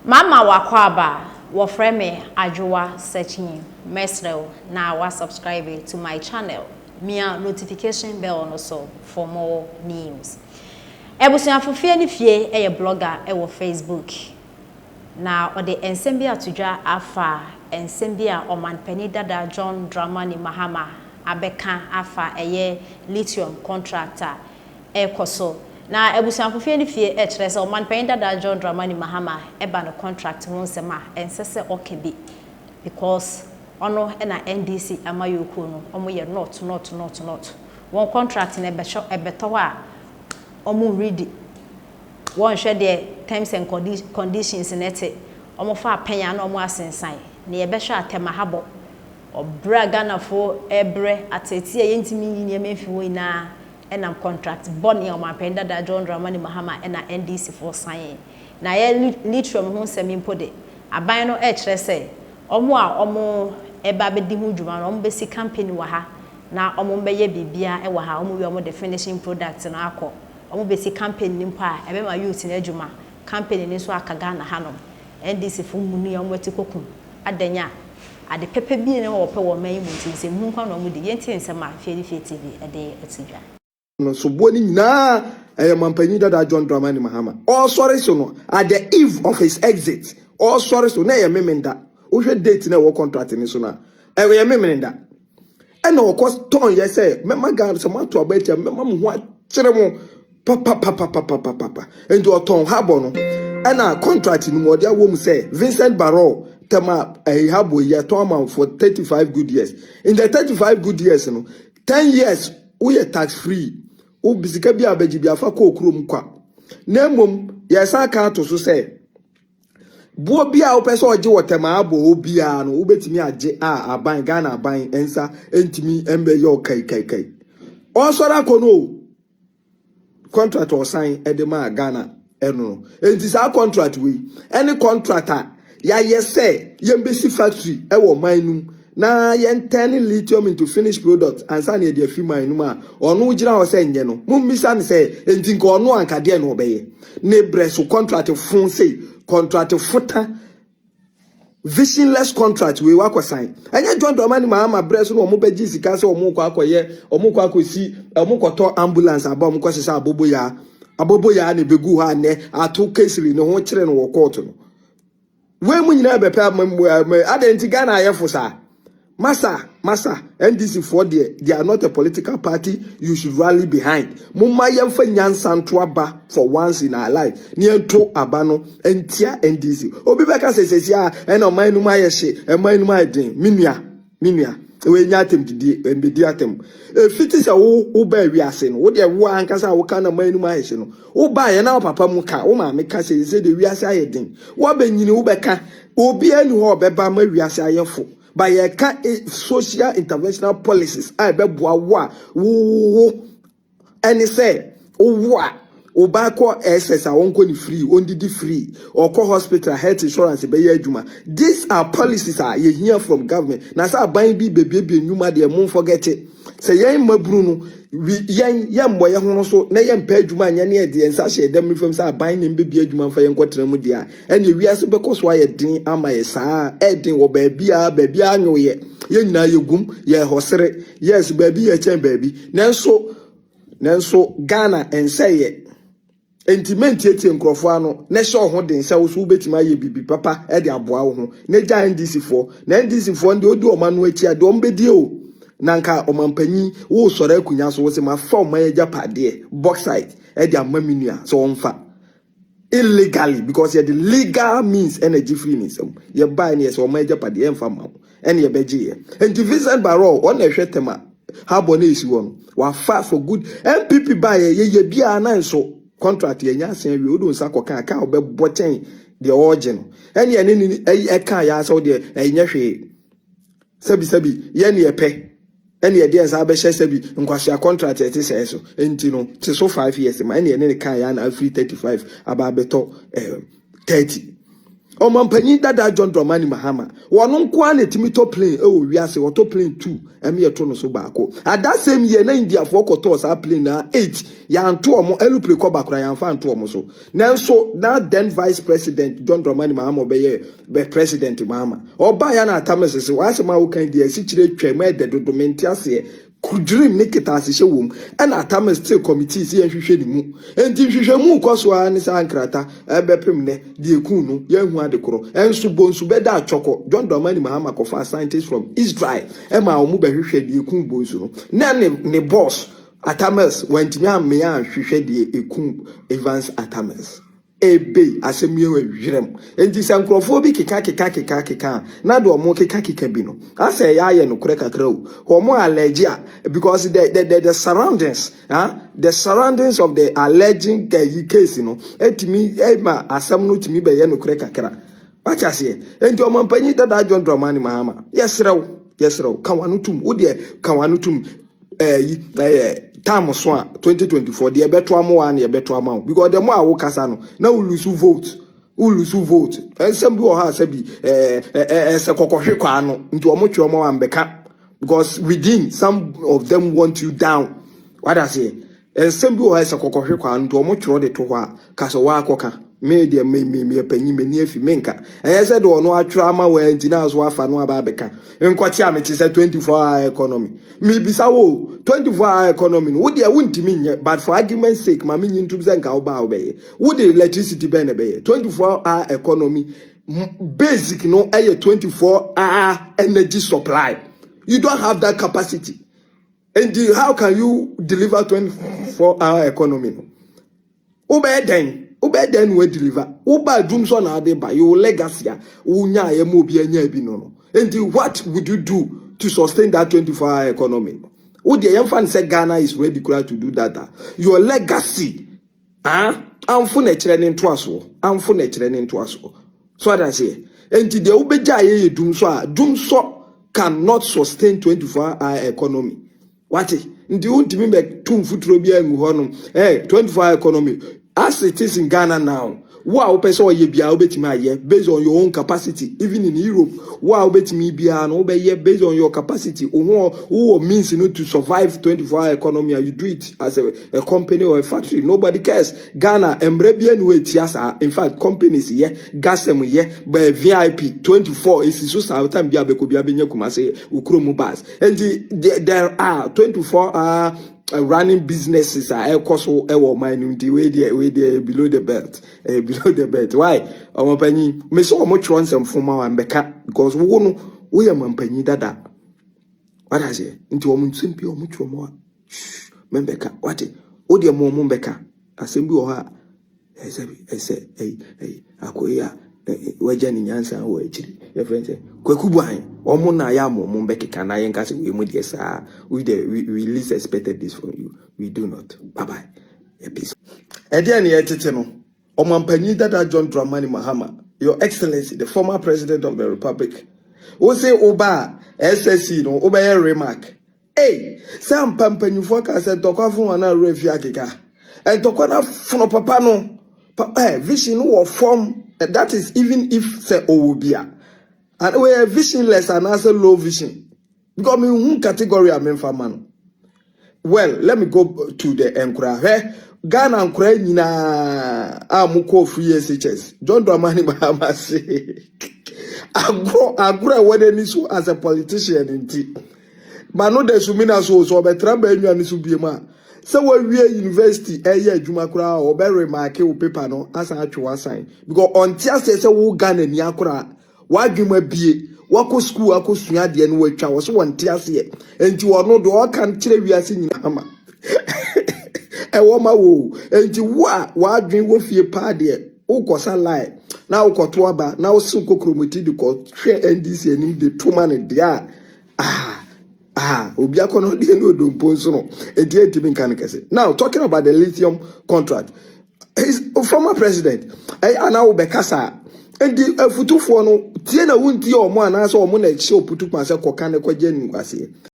Mama wakwaba wo frame Ajua searching mesrel na wa subscribe to my channel. Mia notification bell also for more news. Ebusuafofie ni fie eye blogger wo Facebook. Na ode ensem bia tudwa afa ensem bia omanpani dada John Dramani Mahama abeka afa eye lithium contractor ekoso. Na ebusuafofie ni fie kire se omanpani dada John Dramani Mahama eba no contract ho nsema ensese okebi because ono na NDC amayoku no omo ye not one contract na ebeto a omo read one share the terms and conditions nete omo fa apenya na omo asensan na ye behwe Tema Harbour obra Ghana fo ebre ateti ye ntimi nyine mefi wo ina enam contract boni omo apenda da John Dramani Mahama na NDC for sign na ye lithium ho nsemi mpode aban no kire se omo a omo eba bedi hu djuma no omo besi campaign wa ha na omo mbeye bibia e wa ha omo wi omo the finishing product na akọ omo besi campaign ni mpa ebe ma youth na adwuma campaign ni so akaga na hanom NDC fu munu omo etikokum adanya ade pepe bi ne wo pe wo man mu ntinse mu kwa no omo de yenti nsema Fie TV ade atidwa no so boni na mampani dada John Dramani Mahama all sorry so no at the eve of his exit all sorry so na ye memenda wo hwe date na wo contract ni so na ye memenda and of course ton ye say mema gan so mato abatia mema mu ho akere mu papa and you ton Harbour no and a contract ni mo dia wo mu say Vincent Barrow Tema Harbour ye ton am for 35 good years in the 35 good years no 10 years we are tax free o bisika bia abaji bia fa ko okrom kwa na mom ye san ka to so say bo bia o pese oje Tema Harbour obia no wo betimi age aban Ghana aban ensa entimi embe yo kai o sora kono contract or sign edema Ghana eno enti sa contract we any contractor ya say yembesi factory e wo manum na yen turning lithium into finished product and san e dey firma enu ma onu gira ho say nye no mummisa ne say enti nka onu anka de no obeye ne breso contract fun say contract futa visionless contract we wa sign anya John Dramani Mahama breso no omo beji sika say omo kwa akoye omo kwa akosi omo kwato ambulance aba omo kwasesa abobo ya ne begu ha ne ato kesiri ne ho kire no wo court no we mu nyina bepe adenti Ghana ayefo sa Massa, NDC for they are not a political party you should rally behind. Mumma yemfa nyansanto ba for once in our life. Niento abano entia NDC. Obi beka se ya ena man no ma yehye, e man no ma den. Minua. We nyatem didi embedi atem. Fiti se wo ba wiase no. Wo de wo ankasa wo ka na man no ma yehye no. Wo ba ye na papa mu ka, wo ma me ka se de wiase ayeden. Wo ba nyini wo beka obi anu ho beba ma wiase ayefo. By a social interventional policies, I be boa and he say, o bako SS won't go free, only free, or call hospital health insurance be juma. These are policies you hear from government. Now say buying baby numa de won't forget it. Say yen Bruno, we yen boy so na yen pay juma nya ne de ensa she dem from say buying him baby juma for yen kwatra mu dia. And we are because why ye din ama ye saa e din wo baby anyo ye. Ye nyina ye gum ye hosere. Yes baby ye chen baby. Nanso Ghana and say ye Entimenti eti nkrofo ano na hye ho den se wo so betima ye bibi papa e de aboa wo ho na ja NDC for na NDC for ndi odi omanu achi ade ombedi o nanka omampanyi wo sore akunya so wo se ma fa oman agya pade bauxite e de amaminua so wonfa illegally because the legal means energy free means ye buy ne so oman agya pade emfa ma ene ye beje ye enti Vincent Barrow on na hwe Tema Harbour na esi wo no wa fa for good MPP buy ye bia na nso contract ye nya sen wi odo nsa koka ka obebo chen the origin ene ye e ka ya so de enya hwe sabi ye ne epe ene ye de nsa be hye sabi nkwahia contract e te so enti no te so 5 years ma ene ye ne ka ya na free 35 aba beto 30 Omampanyi dada John Dramani Mahama. Wanon kwane timito plane wiase wato plane 2 emi yeto no so baako. At that same year na India for koto sa plane na 8 ya anto omo elu play ko bakura ya mfa anto omo so. Nanso na then vice president John Dramani Mahama obeye be president Mahama. Oba ya na atamese wase ma wo kan dia si kire twema de dodomenti ase dream ne kita asihye wom na atamas still committee si enhwehwe ni mu enti hwehwe mu koso a ne sa ankrata ebepem ne de eku no yehu adekoro enso bonsu beda atwoko John Dramani Mahama kofa scientist from Israel ma omu behwehwe de eku bonsu no na ne boss atamas wantimi amme ya hwehwe de eku Evans atamas ebe asemi werem enti sankrofo bi keka na do mo keka bi no ase ya ye no kure kakra o mo allergia because the surroundings the surroundings of the alleging case no etimi ma asam no timi be ye no kure kakra wacha se enti o mampanyi dada John Dramani Mahama yesrew kawanutum wo de kawanutum time so 2024 the beto amwa na beto amaw because the more awo kasa no na ulusu vote ensem bi o ha sabi se kokohwe kwa no nti omo twe omo ambeka because within some of them want you down what I say ensem bi o ha se kokohwe kwa no nti omo twe de to ho a kasa wa akoka me de me panyi me ni afi menka said do no atwa ama wa nti na so afa no aba beka enkwati a me ti say 24-hour economy me bisa wo 24-hour economy wo de wuntimi nye but for argument's sake ma me nyintum ze nka wo ba wo be wo de electricity be na be 24-hour economy basic no 24-hour energy supply. You don't have that capacity, and how can you deliver 24-hour economy? Then we deliver. Uba Dumson Adeba, your legacy, Unya Yemobi Binono. And what would you do to sustain that 24-hour economy? Would the young fan say Ghana is ready to do that? Your legacy, I'm for training to us. I'm for training to us. So what I say, and the Ubeja Dumso cannot sustain 24-hour economy. What it? Ndi untimi be tum futuro bia ngu hono 24-hour economy as it is in Ghana now. Wow, person ye bia obetimi aye based on your own capacity. Even in Europe, wow, obetimi bia no be ye based on your capacity. Who means to survive 24-hour economy, you do it as a company or a factory. Nobody cares. Ghana embrebia no etiasa. In fact, companies here gasem here by VIP 24 is so time bia be ko bia benya kumase ukromu bus. And there are 24-hour running businesses are also mining the way they below the belt. Why? Our penny me so much once and from our beka because we are mampanyi dada. What I say? Into a simple or much more. Membeka, what it? O dear Mombeka, assembly or her. I say, hey, Akoya. Wajani nyansa wo echiri your friend say kwekubwan omo na ya mo mbeke kana yen kasi we mu sa we least expected this from you. We do not. Bye bye. Peace. Edian yetete no omampanyi dada John Dramani Mahama, Your Excellency, the former President of the Republic. O say oba SSC no oba remark. Hey, some pampanyufo ka say tokwa fun na refi akeka. En tokwa na fun papa no. Vision or form. That is even if say obia and we are visionless and also low vision because me one category I mean for man. Well, let me go to the enkura. Ghana enkura nyina amuko free SHS. John Dramani Mahama say agro whether nisu as a politician inti. But no de sumina so betramba enwa nisu biema. So we university adwuma kura o be remark o paper no asa atwa sign because on tia say wo Ghana ni akura wa dwuma bie wako school akosua de no watwa wo so won tia say enti wo no do o kan kire wiase nyina ma e wo ma wo enti wa dwen wo fie pa de wo kosa lie na wo koto aba na wo sin kokromoti de ko hwe NDC anim de toma ne de obi akono de no do ponso no etimi kan kese. Now talking about the lithium contract, his former president ana obekasa and the futufo no tie na wunti o mo ana so o mo na echi oputu kwanse koka ne kwaje ni kwase